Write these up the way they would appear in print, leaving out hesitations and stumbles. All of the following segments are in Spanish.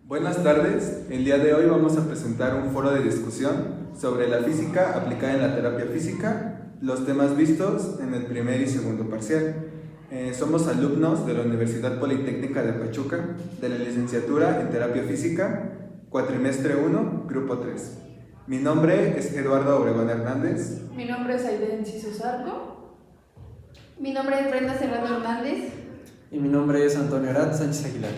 Buenas tardes, el día de hoy vamos a presentar un foro de discusión sobre la física aplicada en la terapia física, los temas vistos en el primer y segundo parcial. Somos alumnos de la Universidad Politécnica de Pachuca, de la licenciatura en terapia física, cuatrimestre 1, grupo 3. Mi nombre es Eduardo Obregón Hernández. Mi nombre es Aiden Ciso Zarco. Mi nombre es Brenda Serrano Hernández. Y mi nombre es Antonio Arat Sánchez Aguilar.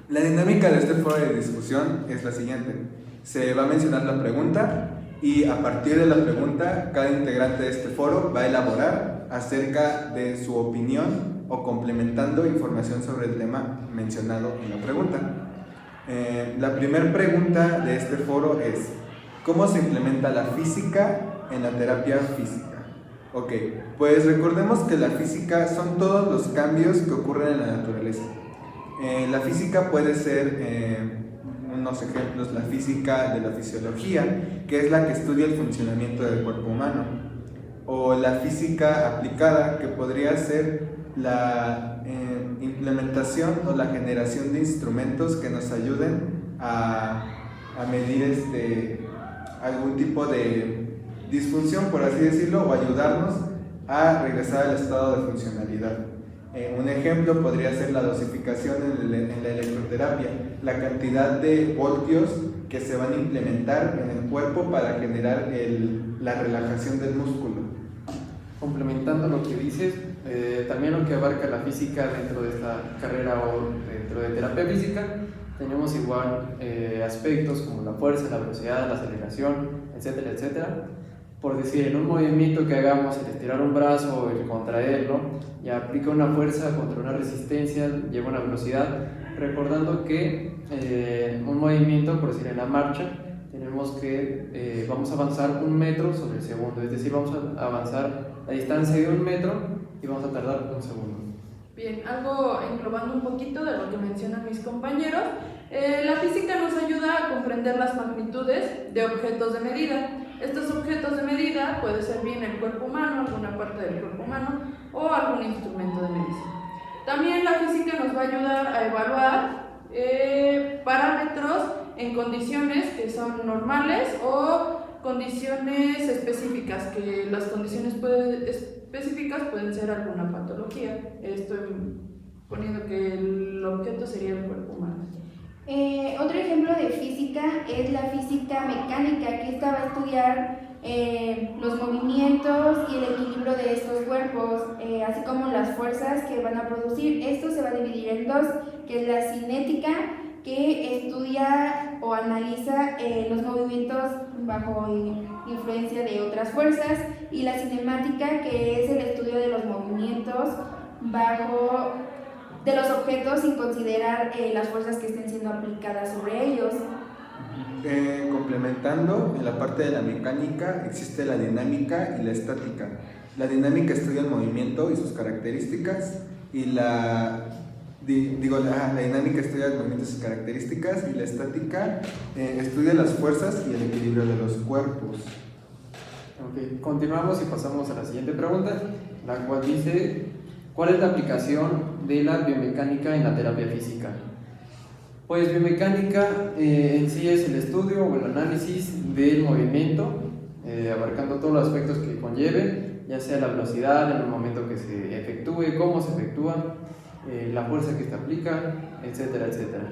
La dinámica de este foro de discusión es la siguiente. Se va a mencionar la pregunta y a partir de la pregunta, cada integrante de este foro va a elaborar acerca de su opinión o complementando información sobre el tema mencionado en la pregunta. La primera pregunta de este foro es: ¿cómo se implementa la física en la terapia física? Ok, pues recordemos que la física son todos los cambios que ocurren en la naturaleza. La física puede ser, unos ejemplos, la física de la fisiología, que es la que estudia el funcionamiento del cuerpo humano, o la física aplicada, que podría ser la implementación o la generación de instrumentos que nos ayuden a medir algún tipo de disfunción, por así decirlo, o ayudarnos a regresar al estado de funcionalidad. Un ejemplo podría ser la dosificación en la electroterapia, la cantidad de voltios que se van a implementar en el cuerpo para generar la relajación del músculo. Complementando lo que dices, también lo que abarca la física dentro de esta carrera o dentro de terapia física, tenemos igual aspectos como la fuerza, la velocidad, la aceleración, etcétera, etcétera. Por decir, en un movimiento que hagamos, el estirar un brazo o el contraerlo, ya aplica una fuerza contra una resistencia, lleva una velocidad, recordando que un movimiento, por decir en la marcha, tenemos que vamos a avanzar 1 metro sobre el segundo, es decir, vamos a avanzar la distancia de 1 metro y vamos a tardar 1 segundo. Bien, algo englobando un poquito de lo que mencionan mis compañeros, la física nos ayuda a comprender las magnitudes de objetos de medida. Estos objetos de medida puede ser bien el cuerpo humano, alguna parte del cuerpo humano o algún instrumento de medición. También la física nos va a ayudar a evaluar parámetros en condiciones que son normales o condiciones específicas, que las condiciones específicas pueden ser alguna patología. Estoy poniendo que el objeto sería el cuerpo humano. Otro ejemplo de física es la física mecánica, que esta va a estudiar los movimientos y el equilibrio de estos cuerpos, así como las fuerzas que van a producir. Esto se va a dividir en dos, que es la cinética, que estudia o analiza los movimientos bajo influencia de otras fuerzas, y la cinemática, que es el estudio de los movimientos de los objetos sin considerar las fuerzas que estén siendo aplicadas sobre ellos. Complementando, en la parte de la mecánica existe la dinámica y la estática. La dinámica estudia el movimiento y sus características, y la dinámica estudia el movimiento y sus características, y la estática estudia las fuerzas y el equilibrio de los cuerpos. Okay. Continuamos y pasamos a la siguiente pregunta, la cual dice: ¿cuál es la aplicación de la biomecánica en la terapia física? Pues biomecánica en sí es el estudio o el análisis del movimiento, abarcando todos los aspectos que conlleve, ya sea la velocidad, en el momento que se efectúe, cómo se efectúa, la fuerza que se aplica, etcétera, etcétera.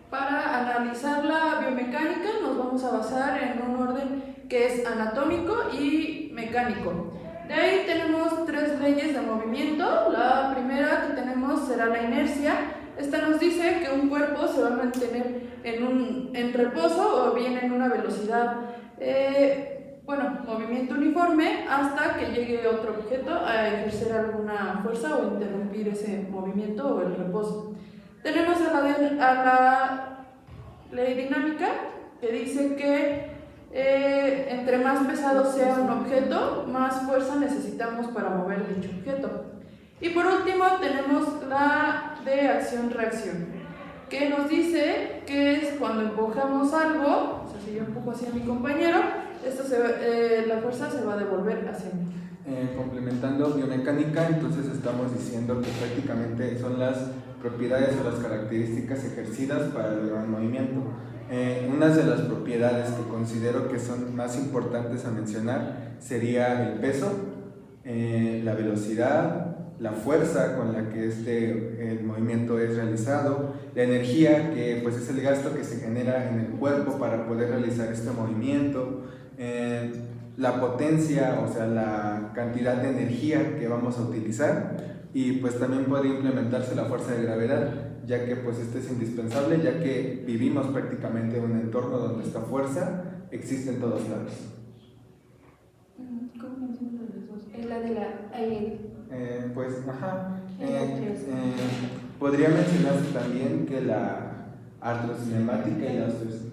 Para analizar la biomecánica nos vamos a basar en un orden que es anatómico y mecánico. De ahí tenemos 3 leyes de movimiento. La primera que tenemos será la inercia. Esta nos dice que un cuerpo se va a mantener en reposo o bien en una velocidad, movimiento uniforme, hasta que llegue otro objeto a ejercer alguna fuerza o interrumpir ese movimiento o el reposo. Tenemos a la ley dinámica, que dice que entre más pesado sea un objeto, más fuerza necesitamos para mover dicho objeto. Y por último tenemos la de acción-reacción, que nos dice que es cuando empujamos algo, o sea, si yo empujo hacia mi compañero, la fuerza se va a devolver hacia mí. Complementando biomecánica, entonces estamos diciendo que prácticamente son las propiedades o las características ejercidas para lograr un movimiento. Unas de las propiedades que considero que son más importantes a mencionar sería el peso, la velocidad, la fuerza con la que el movimiento es realizado, la energía, que pues es el gasto que se genera en el cuerpo para poder realizar este movimiento, la potencia, o sea, la cantidad de energía que vamos a utilizar, y pues también puede implementarse la fuerza de gravedad, ya que pues este es indispensable, ya que vivimos prácticamente en un entorno donde esta fuerza existe en todos lados. ¿Cómo mencionas los dos? Es la de la... podría mencionarse también que la artrocinemática y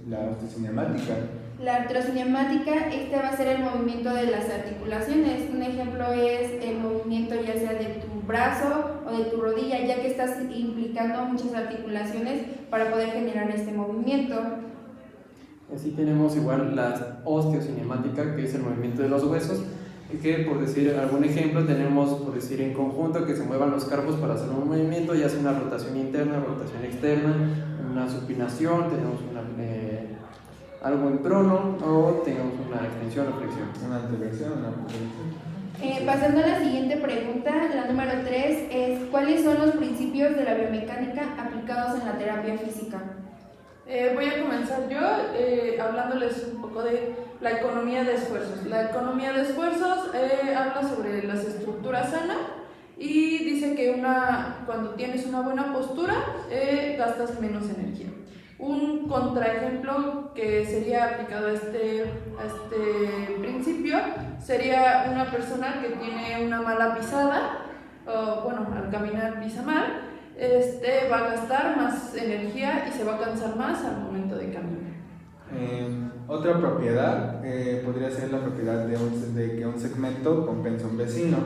la osteocinemática. La artrocinemática, este va a ser el movimiento de las articulaciones. Un ejemplo es el movimiento ya sea de tu brazo o de tu rodilla, ya que estás implicando muchas articulaciones para poder generar este movimiento. Así tenemos igual la osteocinemática, que es el movimiento de los huesos, que por decir algún ejemplo tenemos, por decir en conjunto, que se muevan los carpos para hacer un movimiento, ya sea una rotación interna, rotación externa, una supinación, tenemos algo en prono o tenemos una extensión o flexión. Una anteversión, una posterior. Pasando a la siguiente pregunta, la número 3 es ¿cuáles son los principios de la biomecánica aplicados en la terapia física? Voy a comenzar yo hablándoles un poco de la economía de esfuerzos. La economía de esfuerzos habla sobre las estructuras sanas y dice que cuando tienes una buena postura gastas menos energía. Un contraejemplo que sería aplicado a este principio sería una persona que tiene una mala pisada, al caminar pisa mal, va a gastar más energía y se va a cansar más al momento de caminar. Otra propiedad podría ser la propiedad de que un segmento compensa un vecino.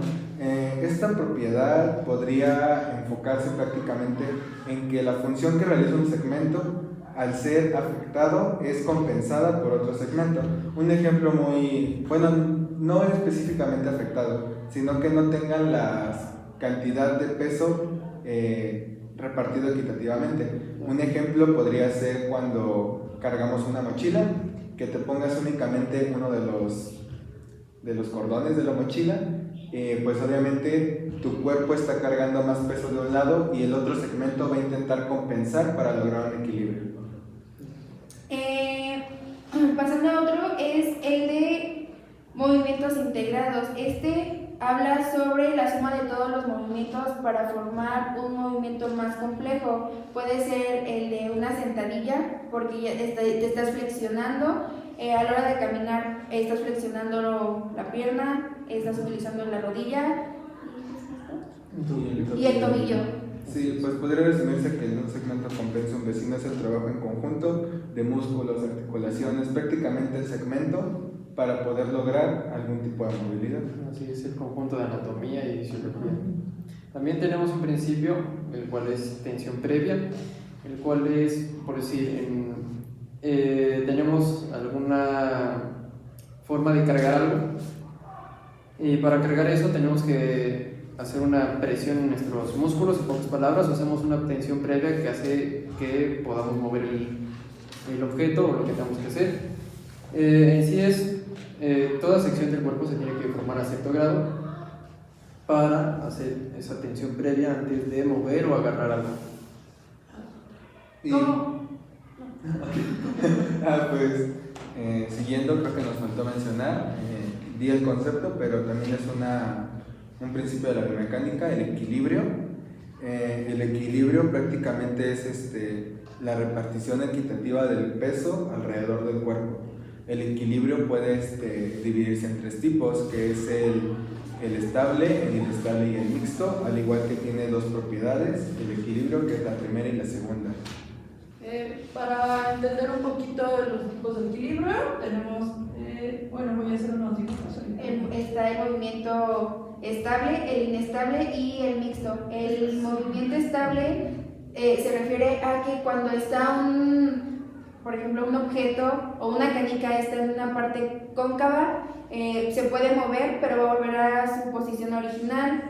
Esta propiedad podría enfocarse prácticamente en que la función que realiza un segmento, al ser afectado, es compensada por otro segmento. Un ejemplo no específicamente afectado, sino que no tengan la cantidad de peso repartido equitativamente. Un ejemplo podría ser cuando cargamos una mochila, que te pongas únicamente uno de los cordones de la mochila, pues obviamente tu cuerpo está cargando más peso de un lado y el otro segmento va a intentar compensar para lograr un equilibrio. Pasando a otro es el de movimientos integrados. Este habla sobre la suma de todos los movimientos para formar un movimiento más complejo. Puede ser el de una sentadilla, porque ya te estás flexionando. A la hora de caminar estás flexionando la pierna, estás utilizando la rodilla y el tobillo. Sí, pues podría resumirse que en un segmento compensa un vecino es el trabajo en conjunto de músculos, articulaciones, prácticamente el segmento para poder lograr algún tipo de movilidad. Así es, el conjunto de anatomía y fisiología. También tenemos un principio, el cual es tensión previa, el cual es, por decir, tenemos alguna forma de cargar algo, y para cargar eso tenemos que hacer una presión en nuestros músculos, en pocas palabras, hacemos una tensión previa que hace que podamos mover el objeto o lo que tenemos que hacer. En sí toda sección del cuerpo se tiene que formar a cierto grado para hacer esa tensión previa antes de mover o agarrar algo. Siguiendo, creo que nos faltó mencionar, di el concepto, pero también es un principio de la biomecánica, el equilibrio. El equilibrio prácticamente es la repartición equitativa del peso alrededor del cuerpo. El equilibrio puede dividirse en tres tipos, que es el estable, el inestable y el mixto, al igual que tiene dos propiedades, el equilibrio, que es la primera y la segunda. Para entender un poquito los tipos de equilibrio, tenemos, voy a hacer unos dibujos. Está el movimiento estable, el inestable y el mixto. El movimiento estable se refiere a que cuando está por ejemplo, un objeto o una canica está en una parte cóncava, se puede mover, pero va a volver a su posición original.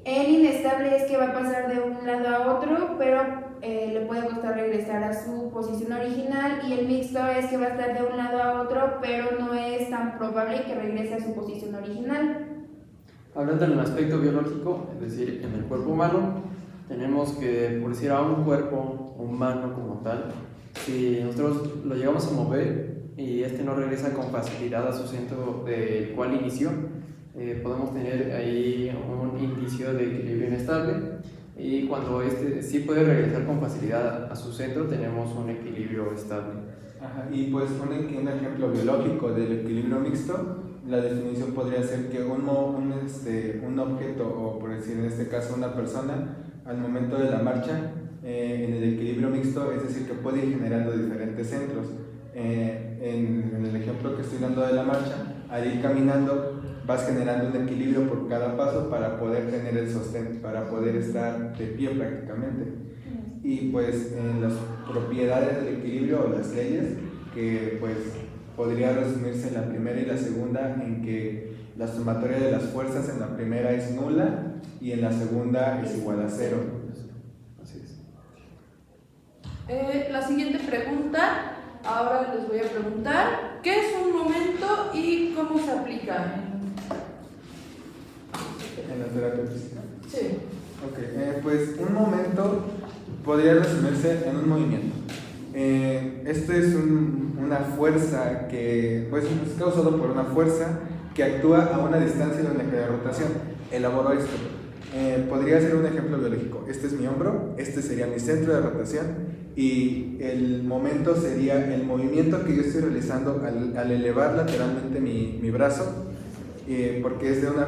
El inestable es que va a pasar de un lado a otro, pero le puede costar regresar a su posición original, y el mixto es que va a estar de un lado a otro, pero no es tan probable que regrese a su posición original. Hablando en el aspecto biológico, es decir, en el cuerpo humano, tenemos que, por decir, a un cuerpo humano como tal, si nosotros lo llegamos a mover y este no regresa con facilidad a su centro del cual inició, podemos tener ahí un indicio de equilibrio inestable, y cuando este sí puede regresar con facilidad a su centro, tenemos un equilibrio estable. Ajá, y pues un ejemplo biológico del equilibrio mixto, la definición podría ser que un objeto, o por decir en este caso una persona, al momento de la marcha, en el equilibrio mixto, es decir, que puede ir generando diferentes centros. En el ejemplo que estoy dando de la marcha, al ir caminando vas generando un equilibrio por cada paso para poder tener el sostén, para poder estar de pie prácticamente. Y pues en las propiedades del equilibrio o las leyes, que pues podría resumirse en la primera y la segunda, en que la sumatoria de las fuerzas en la primera es nula y en la segunda es igual a 0. Así es. La siguiente pregunta, ahora les voy a preguntar, ¿qué es un momento y cómo se aplica? En la terapia física. Sí. Ok, pues un momento podría resumirse en un movimiento. Este es una fuerza que pues, es causado por una fuerza que actúa a una distancia de un eje de rotación. Elaboro esto. Podría ser un ejemplo biológico. Este es mi hombro, este sería mi centro de rotación, y el momento sería el movimiento que yo estoy realizando al elevar lateralmente mi brazo, porque es de una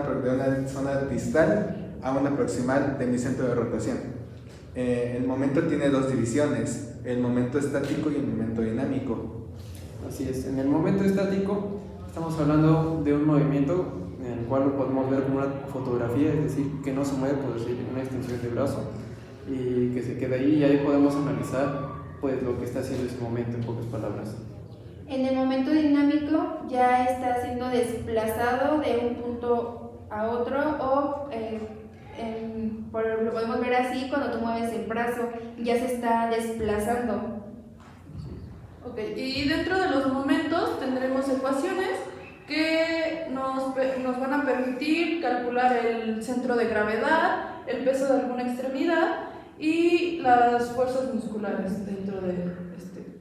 zona distal a una proximal de mi centro de rotación. El momento tiene dos divisiones, el momento estático y el momento dinámico. Así es, en el momento estático estamos hablando de un movimiento en el cual lo podemos ver como una fotografía, es decir, que no se mueve, por decir, una extensión de brazo, y que se queda ahí, y ahí podemos analizar pues lo que está haciendo ese momento, en pocas palabras. En el momento dinámico ya está siendo desplazado de un punto a otro, o lo podemos ver así cuando tú mueves el brazo, ya se está desplazando. Ok, y dentro de los momentos tendremos ecuaciones que nos van a permitir calcular el centro de gravedad, el peso de alguna extremidad y las fuerzas musculares dentro de este.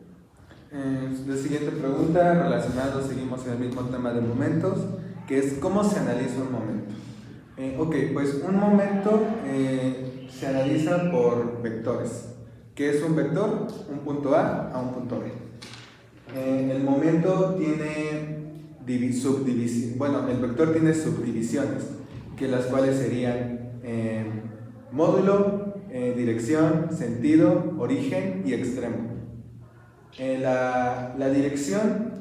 La siguiente pregunta, relacionado, seguimos en el mismo tema de momentos, que es ¿cómo se analiza un momento? Ok, pues un momento se analiza por vectores. ¿Qué es un vector? Un punto A un punto B. El momento tiene subdivisiones. Bueno, el vector tiene subdivisiones, que las cuales serían módulo, dirección, sentido, origen y extremo. La dirección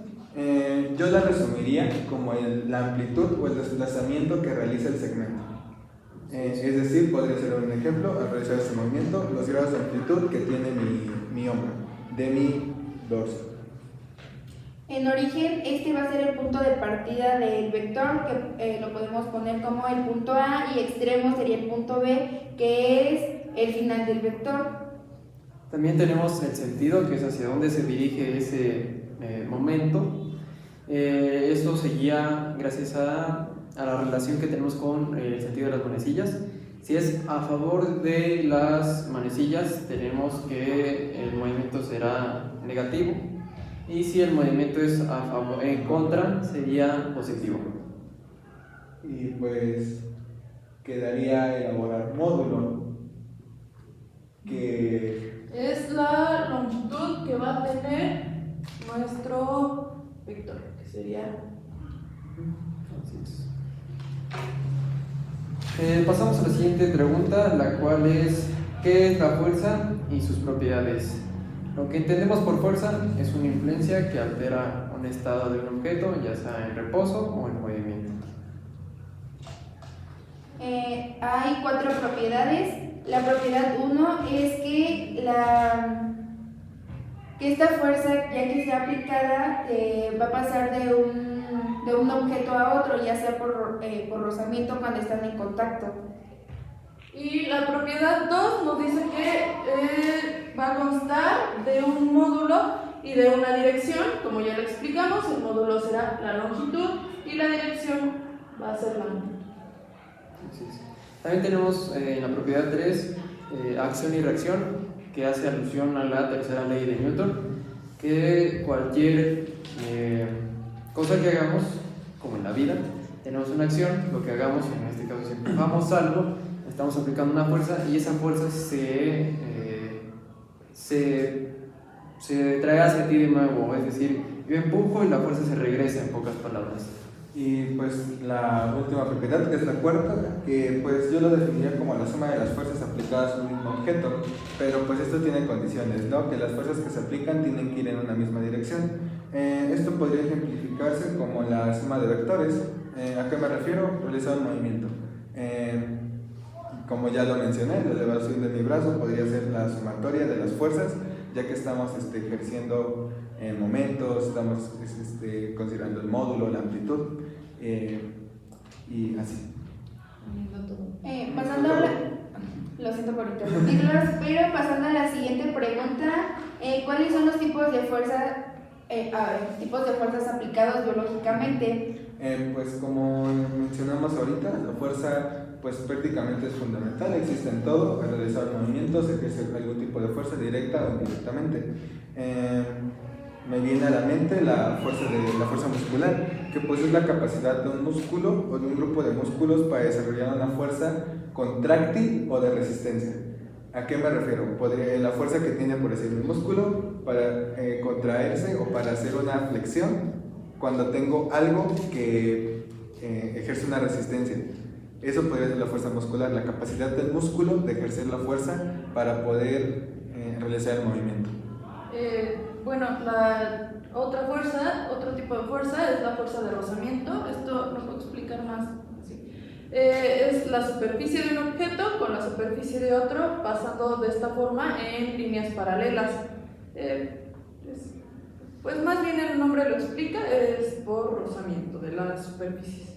yo la resumiría como la amplitud o el desplazamiento que realiza el segmento. Es decir, podría ser un ejemplo, al realizar este movimiento, los grados de amplitud que tiene mi hombro, de mi dorso. En origen, este va a ser el punto de partida del vector, que lo podemos poner como el punto A, y extremo sería el punto B, que es el final del vector. También tenemos el sentido, que es hacia dónde se dirige ese momento. Esto se guía gracias a la relación que tenemos con el sentido de las manecillas. Si es a favor de las manecillas, tenemos que el movimiento será negativo, y si el movimiento es en contra, sería positivo. Y pues quedaría elaborar módulo, que Es la longitud que va a tener nuestro vector, que sería. Así es. Pasamos a la siguiente pregunta, la cual es ¿qué es la fuerza y sus propiedades? Lo que entendemos por fuerza es una influencia que altera un estado de un objeto, ya sea en reposo o en movimiento. Hay 4 propiedades. La propiedad 1 es que que esta fuerza, ya que sea aplicada, va a pasar de un objeto a otro, ya sea por rozamiento cuando están en contacto. Y la propiedad 2 nos dice que va a constar de un módulo y de una dirección. Como ya lo explicamos, el módulo será la longitud y la dirección va a ser la longitud. También tenemos en la propiedad 3 acción y reacción, que hace alusión a la tercera ley de Newton, que cualquier cosa que hagamos, como en la vida, tenemos una acción, lo que hagamos, en este caso si empujamos algo, estamos aplicando una fuerza y esa fuerza se trae hacia ti de nuevo, es decir, yo empujo y la fuerza se regresa, en pocas palabras. Y pues la última propiedad, que es la cuarta, que pues yo lo definiría como la suma de las fuerzas aplicadas a un mismo objeto, pero pues esto tiene condiciones, ¿no? Que las fuerzas que se aplican tienen que ir en una misma dirección. Esto podría ejemplificarse como la suma de vectores. ¿A qué me refiero? Realizar un movimiento. Como ya lo mencioné, la elevación de mi brazo podría ser la sumatoria de las fuerzas, ya que estamos ejerciendo momentos, estamos considerando el módulo, la amplitud, y así. Pasando a lo siento por interrumpirlos, pero pasando a la siguiente pregunta, ¿cuáles son los tipos de fuerzas aplicados biológicamente? Pues como mencionamos ahorita, la fuerza pues prácticamente es fundamental, existe en todo. Al realizar movimientos ejerce algún tipo de fuerza directa o indirectamente. Me viene a la mente la fuerza muscular, que pues es la capacidad de un músculo o de un grupo de músculos para desarrollar una fuerza contráctil o de resistencia. ¿A qué me refiero? La fuerza que tiene, por decir, un músculo para contraerse o para hacer una flexión cuando tengo algo que ejerce una resistencia. Eso podría ser la fuerza muscular, la capacidad del músculo de ejercer la fuerza para poder realizar el movimiento. Bueno, la otra fuerza, otro tipo de fuerza es la fuerza de rozamiento. Esto lo puedo explicar más así. Es la superficie de un objeto con la superficie de otro pasando de esta forma en líneas paralelas. Pues más bien el nombre lo explica, es por rozamiento de las superficies.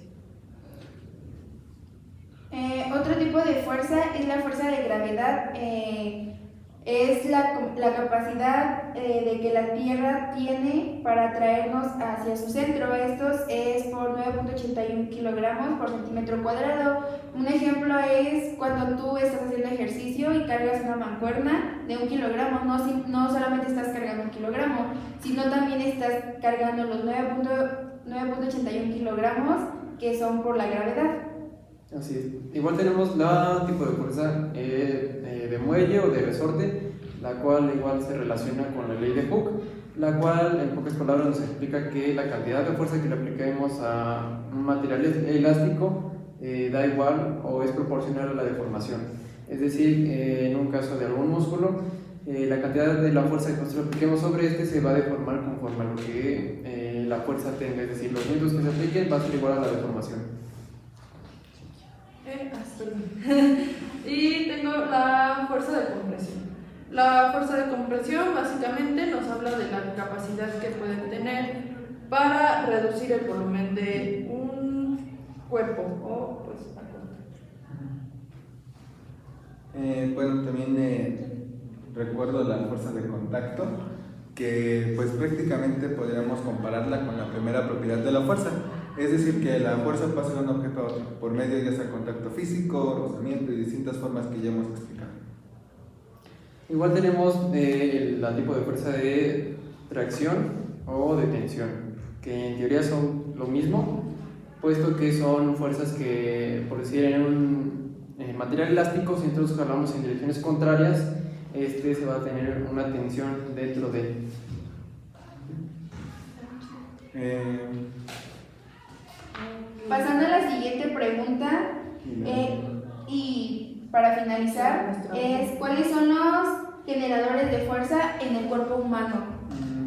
Otro tipo de fuerza es la fuerza de gravedad. Es la capacidad de que la Tierra tiene para atraernos hacia su centro. Esto es por 9.81 kilogramos por centímetro cuadrado. Un ejemplo es cuando tú estás haciendo ejercicio y cargas una mancuerna de 1 kilogramo. No solamente estás cargando 1 kilogramo, sino también estás cargando los 9.81 kilogramos que son por la gravedad. Así es. Igual tenemos la tipo de fuerza de muelle o de resorte, la cual igual se relaciona con la ley de Hooke, la cual en pocas palabras nos explica que la cantidad de fuerza que le apliquemos a un material elástico da igual o es proporcional a la deformación. Es decir, en un caso de algún músculo, la cantidad de la fuerza que nosotros apliquemos sobre este se va a deformar conforme a lo que la fuerza tenga, es decir, los vientos que se apliquen va a ser igual a la deformación. Y tengo la fuerza de compresión. La fuerza de compresión básicamente nos habla de la capacidad que pueden tener para reducir el volumen de un cuerpo o pues Bueno, también recuerdo la fuerza de contacto, que pues prácticamente podríamos compararla con la primera propiedad de la fuerza. Es decir, que la fuerza pasa de un objeto a otro, por medio ya sea contacto físico, rozamiento y distintas formas que ya hemos explicado. Igual tenemos la tipo de fuerza de tracción o de tensión, que en teoría son lo mismo, puesto que son fuerzas que, por decir, en un material elástico, si nosotros jalamos en direcciones contrarias, se va a tener una tensión dentro de él. Pasando a la siguiente pregunta, y para finalizar, es ¿cuáles son los generadores de fuerza en el cuerpo humano?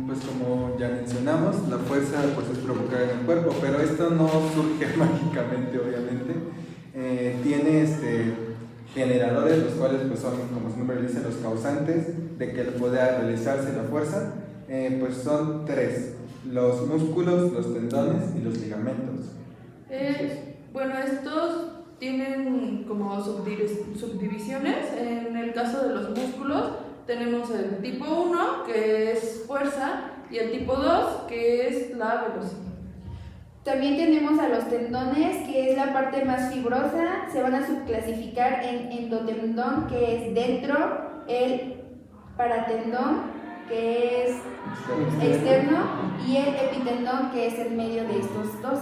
Pues como ya mencionamos, la fuerza pues es provocada en el cuerpo, pero esto no surge mágicamente, obviamente. Tiene generadores, los cuales pues son, como su nombre dice, los causantes de que pueda realizarse la fuerza. Pues son tres: los músculos, los tendones y los ligamentos. Bueno, estos tienen como subdivisiones. En el caso de los músculos tenemos el tipo 1, que es fuerza, y el tipo 2, que es la velocidad. También tenemos a los tendones, que es la parte más fibrosa. Se van a subclasificar en endotendón, que es dentro, el paratendón, que es externo, y el epitendón, que es el medio de estos dos.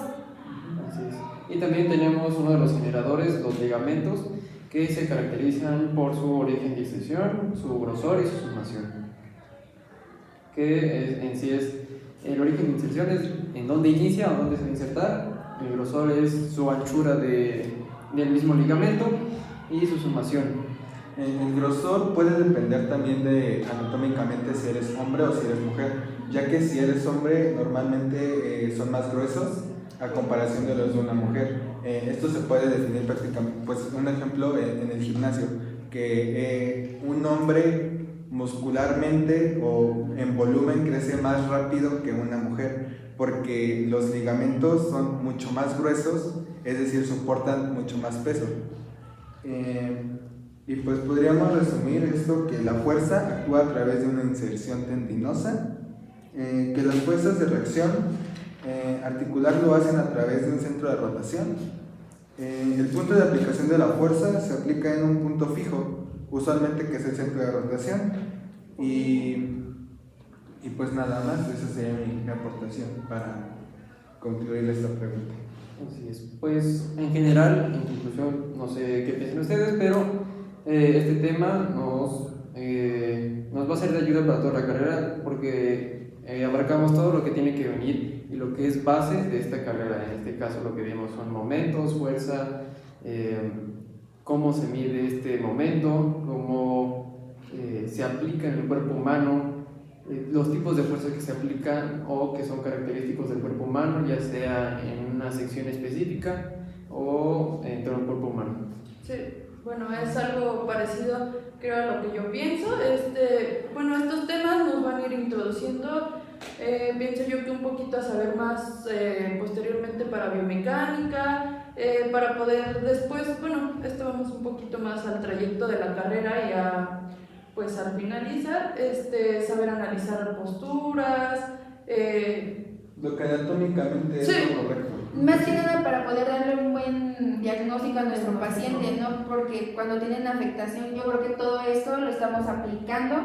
Así es. Y también tenemos uno de los generadores, los ligamentos, que se caracterizan por su origen de inserción, su grosor y su sumación. En sí es el origen de inserción, es en dónde inicia o dónde se va a insertar. El grosor es su anchura del mismo ligamento y su sumación. El grosor puede depender también de anatómicamente si eres hombre o si eres mujer, ya que si eres hombre normalmente son más gruesos a comparación de los de una mujer. Esto se puede definir prácticamente, pues un ejemplo en el gimnasio, que un hombre muscularmente o en volumen crece más rápido que una mujer, porque los ligamentos son mucho más gruesos, es decir, soportan mucho más peso. Y pues podríamos resumir esto, que la fuerza actúa a través de una inserción tendinosa, que las fuerzas de reacción articular lo hacen a través de un centro de rotación. El punto de aplicación de la fuerza se aplica en un punto fijo, usualmente que es el centro de rotación, y pues nada más, esa sería mi aportación para concluir esta pregunta. Así es. Pues en general, en conclusión, no sé qué piensan ustedes, pero este tema nos va a ser de ayuda para toda la carrera, porque abarcamos todo lo que tiene que venir y lo que es base de esta carrera. En este caso lo que vimos son momentos, fuerza, cómo se mide este momento, cómo se aplica en el cuerpo humano, los tipos de fuerza que se aplican o que son característicos del cuerpo humano, ya sea en una sección específica o en todo el cuerpo humano. Sí, bueno, es algo parecido, creo, a lo que yo pienso. Bueno, estos temas nos van a ir introduciendo, pienso yo que un poquito a saber más posteriormente para biomecánica, para poder después, bueno, esto vamos un poquito más al trayecto de la carrera y pues al finalizar, saber analizar posturas. Lo que anatómicamente es Sí. lo correcto. Más que nada para poder darle un buen diagnóstico a nuestro paciente, ¿no? Porque cuando tienen afectación, yo creo que todo esto lo estamos aplicando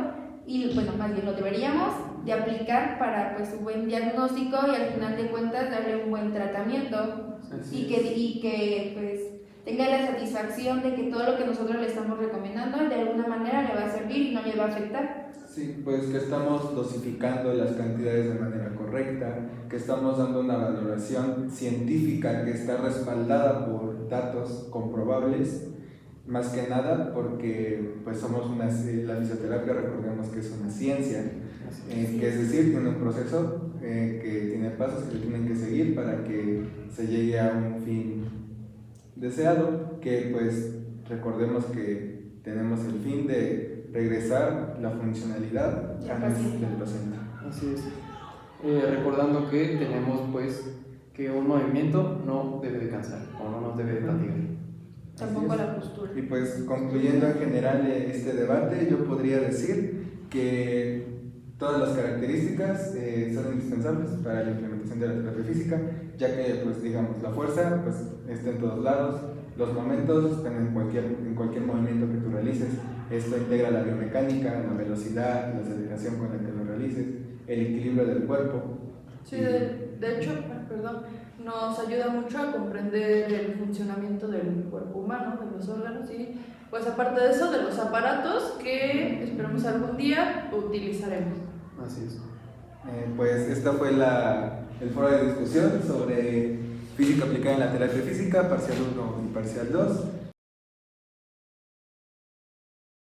y, bueno, más bien lo deberíamos de aplicar para pues un buen diagnóstico y al final de cuentas darle un buen tratamiento y que pues tenga la satisfacción de que todo lo que nosotros le estamos recomendando de alguna manera le va a servir y no le va a afectar. Sí, pues que estamos dosificando las cantidades de manera correcta, que estamos dando una valoración científica que está respaldada por datos comprobables, más que nada porque pues somos la fisioterapia, recordemos que es una ciencia, que es decir, tiene un proceso que tiene pasos que se tienen que seguir para que se llegue a un fin deseado, que pues recordemos que tenemos el fin de regresar la funcionalidad del paciente. Así es. Recordando que tenemos pues que un movimiento no debe de cansar o no nos debe de fatigar. Tampoco la postura. Y pues concluyendo en general este debate, yo podría decir que todas las características son indispensables para la implementación de la terapia física, ya que pues digamos la fuerza pues está en todos lados, los momentos están en cualquier movimiento que tú realices. Esto integra la biomecánica, la velocidad, la aceleración con la que lo realices, el equilibrio del cuerpo. Sí, de hecho, perdón, nos ayuda mucho a comprender el funcionamiento del cuerpo humano, de los órganos y pues aparte de eso, de los aparatos que esperemos algún día utilizaremos. Así es. Pues esta fue el foro de discusión sobre física aplicada en la terapia física, parcial 1 y parcial 2.